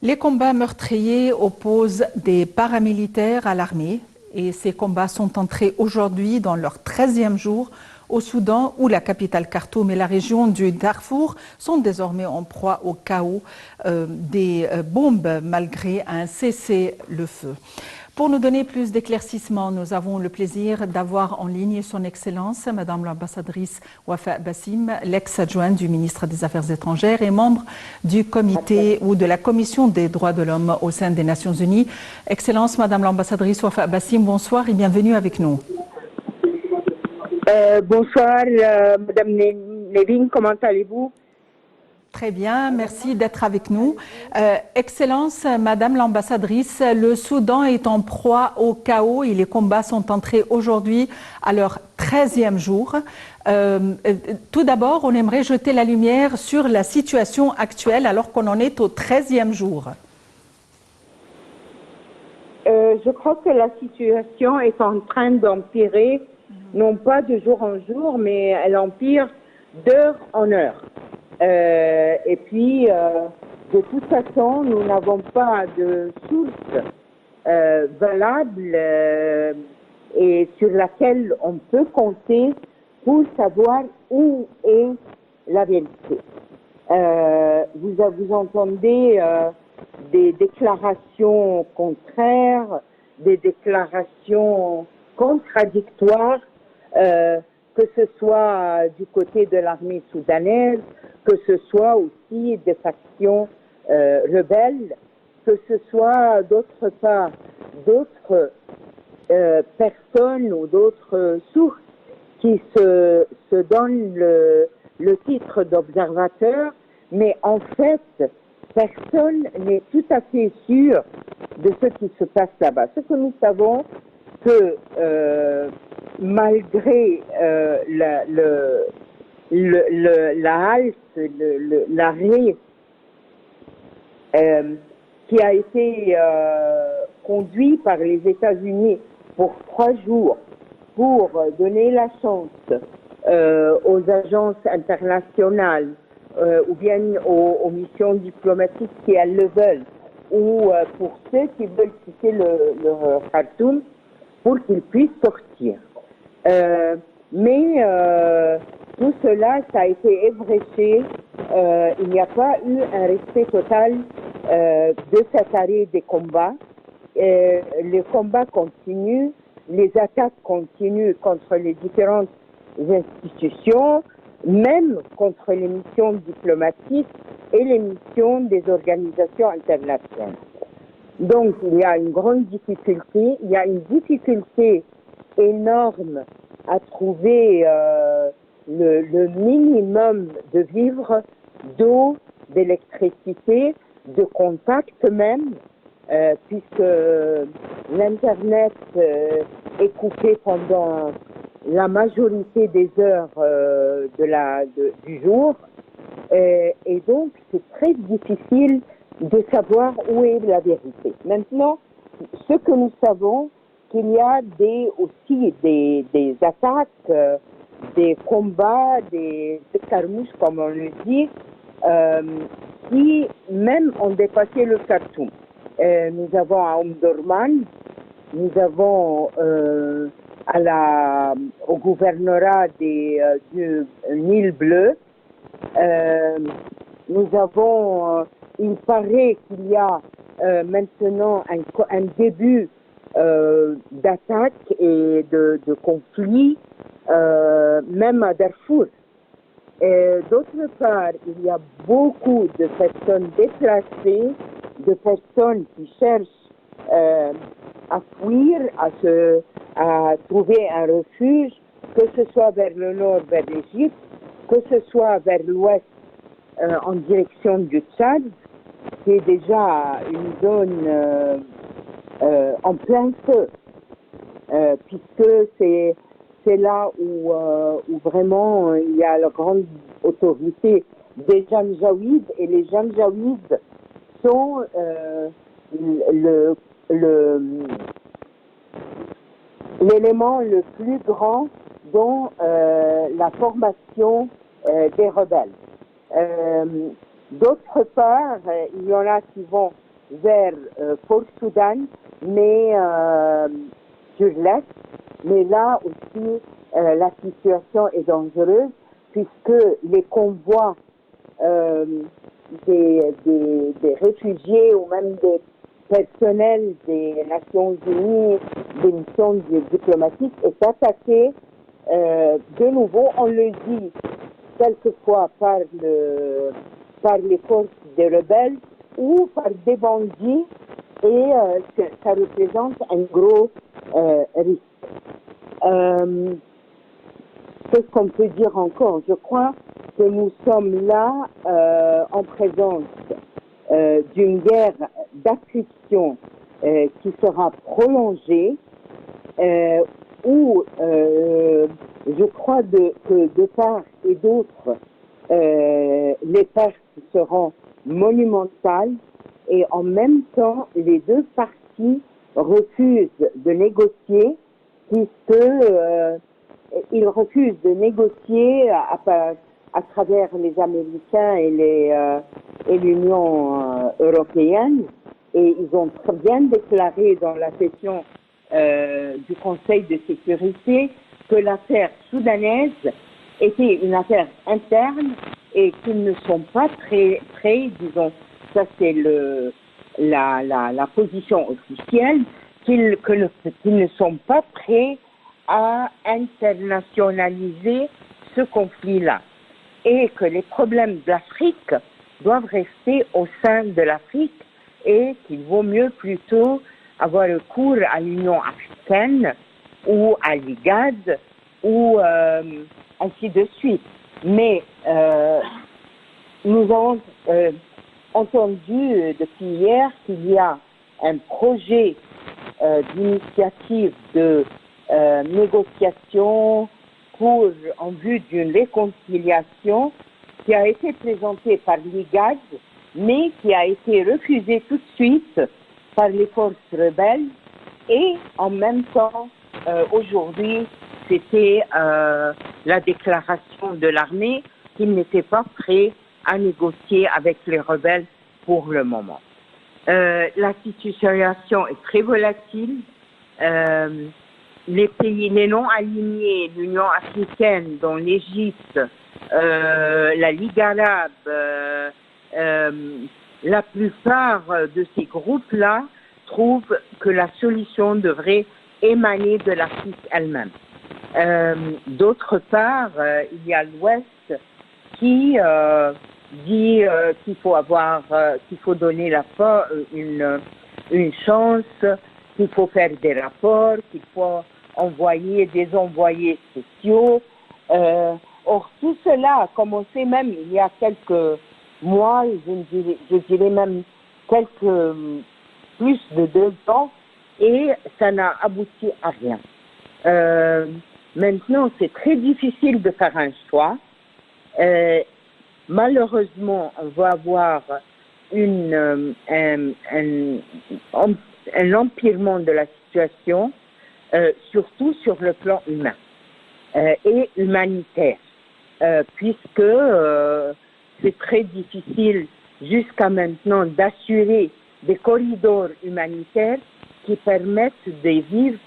Les combats meurtriers opposent des paramilitaires à l'armée et ces combats sont entrés aujourd'hui dans leur 13e jour au Soudan où la capitale Khartoum et la région du Darfour sont désormais en proie au chaos des bombes malgré un cessez-le-feu. Pour nous donner plus d'éclaircissements, nous avons le plaisir d'avoir en ligne son Excellence, Madame l'ambassadrice Wafa Bassim, l'ex-adjointe du ministre des Affaires étrangères et membre du comité ou de la Commission des droits de l'homme au sein des Nations Unies. Excellence, Madame l'ambassadrice Wafa Bassim, bonsoir et bienvenue avec nous. Bonsoir, Madame Levin, comment allez-vous? Très bien, merci d'être avec nous. Excellence, Madame l'ambassadrice, le Soudan est en proie au chaos et les combats sont entrés aujourd'hui à leur 13e jour. Tout d'abord, on aimerait jeter la lumière sur la situation actuelle alors qu'on en est au 13e jour. Je crois que la situation est en train d'empirer, non pas de jour en jour, mais elle empire d'heure en heure. Et puis, de toute façon, nous n'avons pas de source valable et sur laquelle on peut compter pour savoir où est la vérité. Vous entendez des déclarations contraires, des déclarations contradictoires, que ce soit du côté de l'armée soudanaise, que ce soit aussi des factions rebelles, que ce soit d'autre part d'autres personnes ou d'autres sources qui se donnent le titre d'observateur, mais en fait, personne n'est tout à fait sûr de ce qui se passe là-bas. Ce que nous savons, que malgré la halte, l'arrêt qui a été conduit par les États-Unis pour 3 jours pour donner la chance aux agences internationales ou bien aux missions diplomatiques si elles le veulent, ou pour ceux qui veulent quitter le Khartoum, pour qu'ils puissent sortir. Mais tout cela, ça a été ébréché. Il n'y a pas eu un respect total de cet arrêt des combats. Les combats continuent, les attaques continuent contre les différentes institutions, même contre les missions diplomatiques et les missions des organisations internationales. Donc, il y a une grande difficulté, il y a une difficulté énorme à trouver le minimum de vivres, d'eau, d'électricité, de contact même, puisque l'Internet est coupé pendant la majorité des heures du jour. Et donc, c'est très difficile de savoir où est la vérité. Maintenant, ce que nous savons, qu'il y a aussi des attaques, des combats, des carmouches, comme on le dit, qui même ont dépassé le Khartoum. Nous avons à Omdurman, nous avons au gouvernorat du Nil Bleu, nous avons, il paraît qu'il y a maintenant un début d'attaque et de conflit, même à Darfour. D'autre part, il y a beaucoup de personnes déplacées, de personnes qui cherchent à fuir, à trouver un refuge, que ce soit vers le nord, vers l'Égypte, que ce soit vers l'ouest, en direction du Tchad, qui est déjà une zone en plein feu, puisque c'est là où vraiment il y a la grande autorité des Janjaouides, et les Janjaouides sont l'élément le plus grand dans la formation des rebelles. D'autre part, il y en a qui vont vers Port Soudan, mais sur l'est. Mais là aussi, la situation est dangereuse puisque les convois des réfugiés ou même des personnels des Nations Unies, des missions diplomatiques, est attaqué de nouveau, on le dit quelquefois par les forces des rebelles ou par des bandits, et ça représente un gros risque. Qu'est-ce qu'on peut dire encore? Je crois que nous sommes là en présence d'une guerre d'attrition qui sera prolongée, où je crois que de part et d'autre, les pertes seront monumentales, et en même temps, les deux parties refusent de négocier, puisque ils refusent de négocier à travers les Américains et l'Union européenne, et ils ont très bien déclaré dans la session du Conseil de sécurité que l'affaire soudanaise était une affaire interne et qu'ils ne sont pas prêts, disons, ça c'est la position officielle, qu'ils ne sont pas prêts à internationaliser ce conflit-là, et que les problèmes de l'Afrique doivent rester au sein de l'Afrique, et qu'il vaut mieux plutôt avoir recours à l'Union africaine ou à l'IGAD ou ainsi de suite. Mais nous avons entendu depuis hier qu'il y a un projet d'initiative de négociation en vue d'une réconciliation qui a été présenté par l'IGAD, mais qui a été refusé tout de suite par les forces rebelles. Et en même temps, aujourd'hui, c'était la déclaration de l'armée qu'ils n'étaient pas prêts à négocier avec les rebelles pour le moment. La situation est très volatile. Les pays, les non alignés, l'Union africaine, dont l'Égypte, la Ligue arabe, la plupart de ces groupes-là trouvent que la solution devrait émaner de l'Afrique elle-même. D'autre part, il y a l'Ouest qui dit qu'il faut donner une chance, qu'il faut faire des rapports, qu'il faut envoyer des envoyés spéciaux. Or, tout cela a commencé même il y a quelques mois, je dirais même plus de 2 ans, et ça n'a abouti à rien. Maintenant, c'est très difficile de faire un choix. Malheureusement, on va avoir un empirement de la situation, surtout sur le plan humain et humanitaire, puisque c'est très difficile jusqu'à maintenant d'assurer des corridors humanitaires qui permettent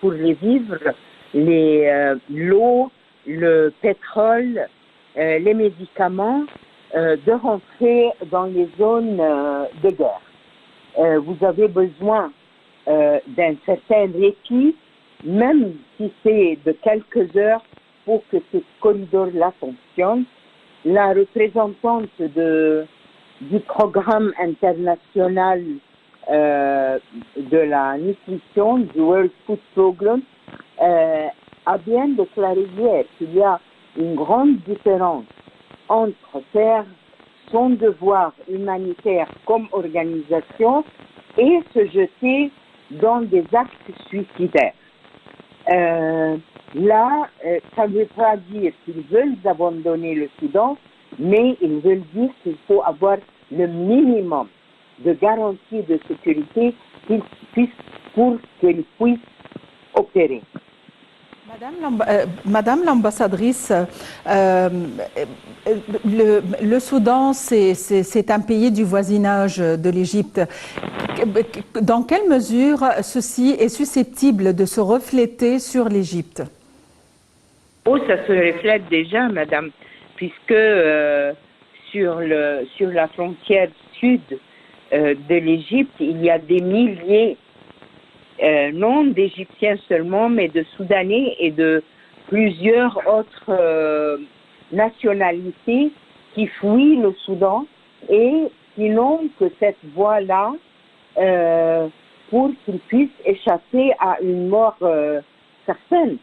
pour les vivres, l'eau, le pétrole, les médicaments, de rentrer dans les zones de guerre. Vous avez besoin d'un certain répit, même si c'est de quelques heures, pour que ce corridor-là fonctionne. La représentante du programme international de la nutrition, du World Food Program, a bien déclaré hier qu'il y a une grande différence entre faire son devoir humanitaire comme organisation et se jeter dans des actes suicidaires. Là, ça ne veut pas dire qu'ils veulent abandonner le Soudan, mais ils veulent dire qu'il faut avoir le minimum de garantie de sécurité pour qu'ils puissent opérer. Madame l'ambassadrice, le Soudan, c'est un pays du voisinage de l'Égypte. Dans quelle mesure ceci est susceptible de se refléter sur l'Égypte? Oh, ça se reflète déjà, madame, puisque sur la frontière sud de l'Égypte, il y a des milliers, non d'Égyptiens seulement, mais de Soudanais et de plusieurs autres nationalités qui fuient le Soudan et qui n'ont que cette voie-là pour qu'ils puissent échapper à une mort certaine.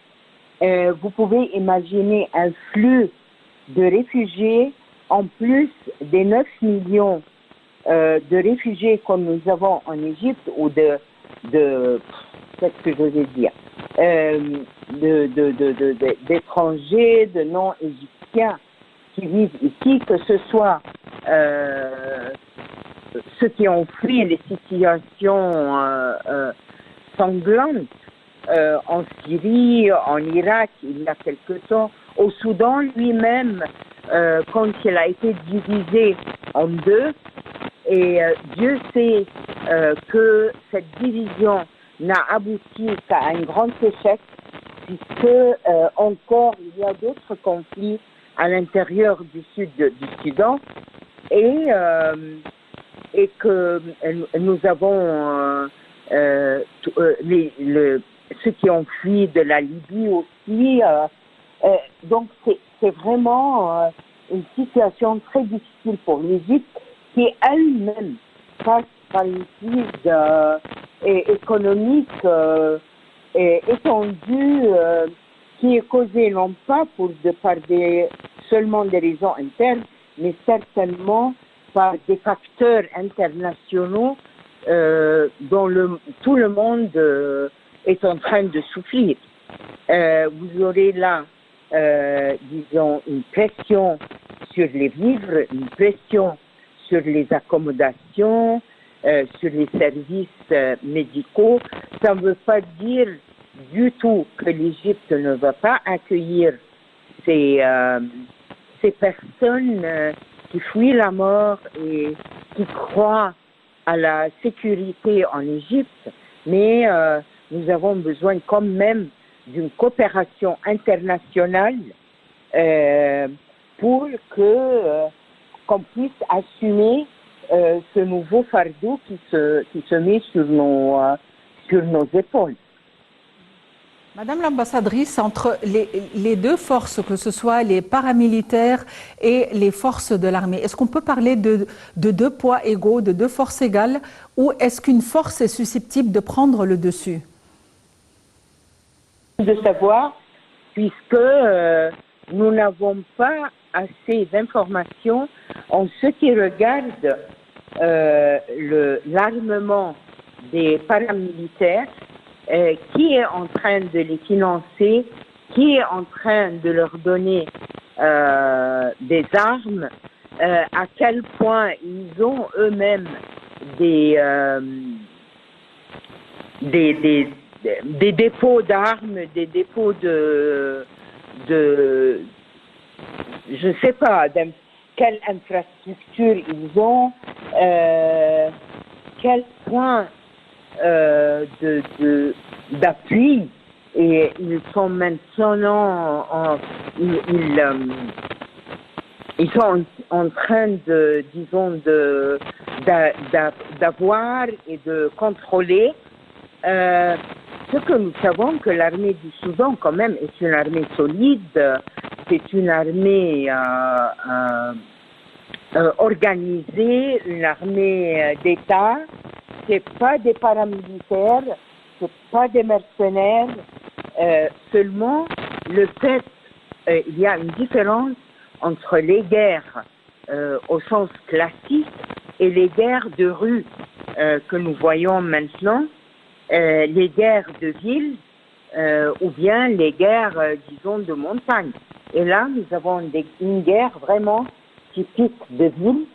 Vous pouvez imaginer un flux de réfugiés en plus des 9 millions de réfugiés comme nous avons en Égypte ou qu'est-ce que je vais dire, d'étrangers, de non-égyptiens qui vivent ici, que ce soit ceux qui ont fui les situations sanglantes en Syrie, en Irak, il y a quelque temps, au Soudan lui-même, quand il a été divisé en deux, et Dieu sait que cette division n'a abouti qu'à un grand échec, puisque encore il y a d'autres conflits à l'intérieur du sud du Soudan, et que nous avons ceux qui ont fui de la Libye aussi. Donc c'est vraiment une situation très difficile pour l'Égypte qui elle-même passe par une crise économique étendue qui est causée non pas par seulement des raisons internes, mais certainement par des facteurs internationaux dont tout le monde est en train de souffrir. Vous aurez là, disons, une pression sur les vivres, une pression sur les accommodations, sur les services médicaux. Ça ne veut pas dire du tout que l'Égypte ne va pas accueillir ces personnes qui fuient la mort et qui croient à la sécurité en Égypte, mais nous avons besoin quand même d'une coopération internationale pour qu'on puisse assumer ce nouveau fardeau qui se met sur nos épaules. Madame l'ambassadrice, entre les deux forces, que ce soit les paramilitaires et les forces de l'armée, est-ce qu'on peut parler de deux poids égaux, de deux forces égales, ou est-ce qu'une force est susceptible de prendre le dessus? De savoir, puisque nous n'avons pas assez d'informations en ce qui regarde l'armement des paramilitaires, qui est en train de les financer, qui est en train de leur donner des armes, à quel point ils ont eux-mêmes des dépôts d'armes, des dépôts de je ne sais pas, quelle infrastructure ils ont, quel point d'appui, et ils sont maintenant ils sont en train d'avoir et de contrôler. Ce que nous savons, que l'armée du Soudan quand même est une armée solide, c'est une armée organisée, une armée d'État. C'est pas des paramilitaires, c'est pas des mercenaires. Seulement le fait, il y a une différence entre les guerres au sens classique et les guerres de rue que nous voyons maintenant, les guerres de ville ou bien les guerres, disons, de montagne. Et là, nous avons une guerre vraiment typique de ville,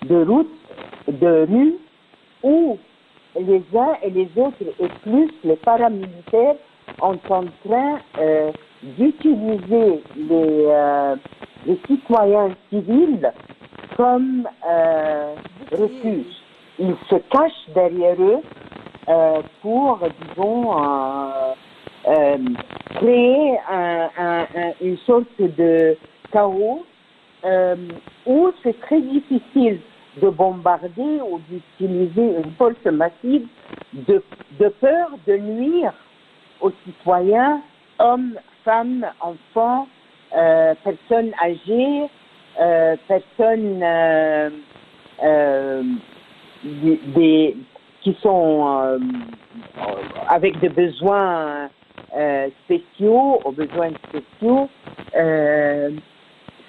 de route, de rue, où les uns et les autres, et plus les paramilitaires, en train d'utiliser les citoyens civils comme refuge. Ils se cachent derrière eux pour, disons, créer une sorte de chaos où c'est très difficile de bombarder ou d'utiliser une force massive de peur de nuire aux citoyens, hommes, femmes, enfants, personnes âgées, personnes qui sont avec des besoins spéciaux, aux besoins spéciaux.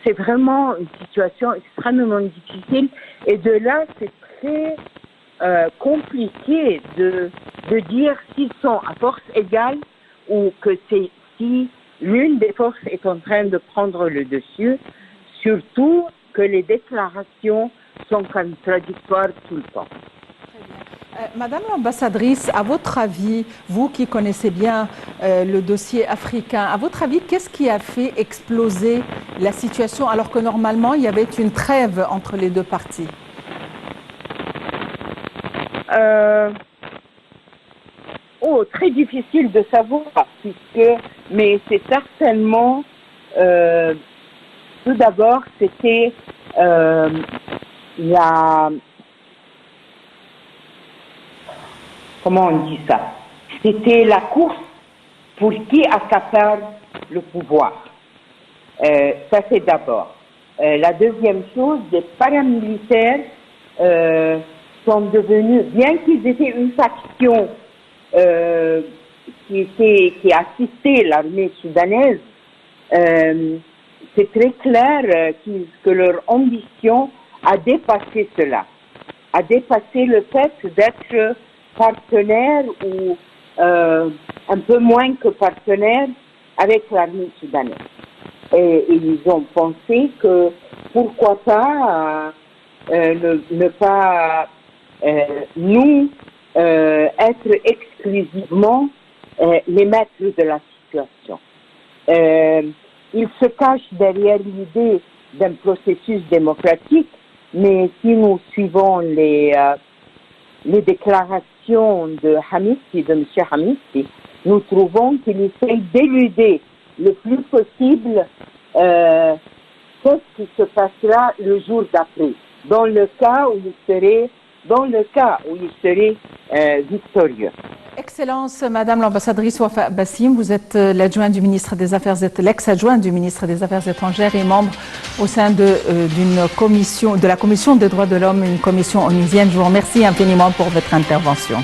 C'est vraiment une situation extrêmement difficile et de là, c'est très compliqué de dire s'ils sont à force égale ou que c'est si l'une des forces est en train de prendre le dessus, surtout que les déclarations sont contradictoires tout le temps. Madame l'ambassadrice, à votre avis, vous qui connaissez bien le dossier africain, à votre avis, qu'est-ce qui a fait exploser la situation alors que normalement il y avait une trêve entre les deux parties? Très difficile de savoir, mais c'est certainement, tout d'abord, c'était comment on dit ça? C'était la course pour qui accapare le pouvoir. Ça, c'est d'abord. La deuxième chose, les paramilitaires sont devenus, bien qu'ils étaient une faction qui assistait l'armée soudanaise, c'est très clair que leur ambition a dépassé cela, a dépassé le fait d'être partenaire ou un peu moins que partenaire avec l'armée soudanaise. Et ils ont pensé que pourquoi pas ne pas nous être exclusivement les maîtres de la situation. Ils se cachent derrière l'idée d'un processus démocratique, mais si nous suivons les déclarations de Hamiti, de M. Hamiti, nous trouvons qu'il essaie d'éluder le plus possible ce qui se passera le jour d'après, dans le cas où il serait victorieux. Excellence, Madame l'ambassadrice Wafa Bassim, vous êtes l'adjoint du ministre des Affaires, l'ex-adjoint du ministre des Affaires étrangères et membre au sein de la Commission des droits de l'homme, une commission onusienne. Je vous remercie infiniment pour votre intervention.